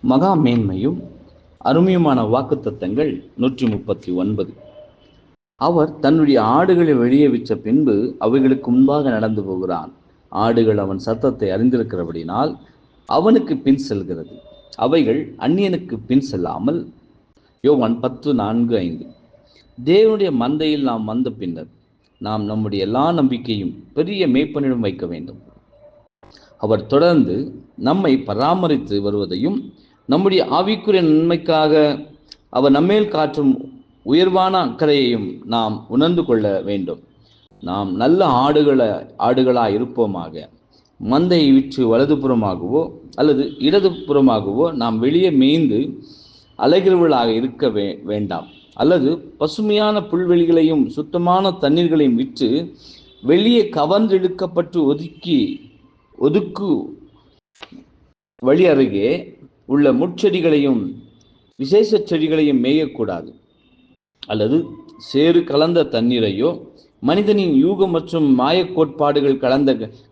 மகா மேன்மையும் அருமையுமான வாக்குத்தத்தங்கள் 139. அவர் தன்னுடைய ஆடுகளை வெளியே விற்ற பின்பு அவைகளுக்கு முன்பாக நடந்து போகிறான். ஆடுகள் அவன் சத்தத்தை அறிந்திருக்கிறபடினால் அவனுக்கு பின் செல்கிறது. அவைகள் அந்நியனுக்கு பின் செல்லாமல். யோவான் 10:4-5. தேவனுடைய மந்தையில் நாம் வந்த பின்னர் நாம் நம்முடைய எல்லா நம்பிக்கையும் பெரிய மேய்ப்பனிடம் வைக்க வேண்டும். அவர் தொடர்ந்து நம்மை பராமரித்து வருவதையும் நம்முடைய ஆவிக்குரிய நன்மைக்காக அவர் நம்மேல் காற்றும் உயர்வான அக்கறையையும் நாம் உணர்ந்து கொள்ள வேண்டும். நாம் நல்ல ஆடுகளாய் இருப்போமாக. மந்தையை விற்று வலதுபுறமாகவோ அல்லது இடதுபுறமாகவோ நாம் வெளியே மேய்ந்து அலைகிறவர்களாக இருக்க வேண்டாம். அல்லது பசுமையான புல்வெளிகளையும் சுத்தமான தண்ணீர்களையும் விற்று வெளியே கவர்ந்தெடுக்கப்பட்டு ஒதுக்கு வழி அருகே உள்ள முட்செடிகளையும் விசேஷ செடிகளையும் மேயக்கூடாது. அல்லது சேறு கலந்த தண்ணீரையோ மனிதனின் யூகம் மற்றும் மாயக் கோட்பாடுகள் கலந்த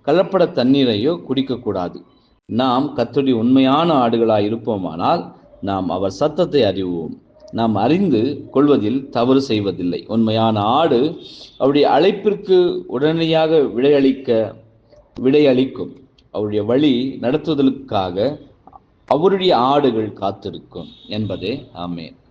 கலப்பட தண்ணீரையோ குடிக்கக்கூடாது. நாம் கர்த்தருடைய உண்மையான ஆடுகளாய் இருப்போமானால் நாம் அவர் சத்தத்தை அறிவோம். நாம் அறிந்து கொள்வதில் தவறு செய்வதில்லை. உண்மையான ஆடு அவருடைய அழைப்பிற்கு உடனடியாக விடையளிக்கும். அவருடைய வழி நடத்துவதற்காக அவருடைய ஆடுகள் காத்திருக்கும் என்பதே. ஆமென்.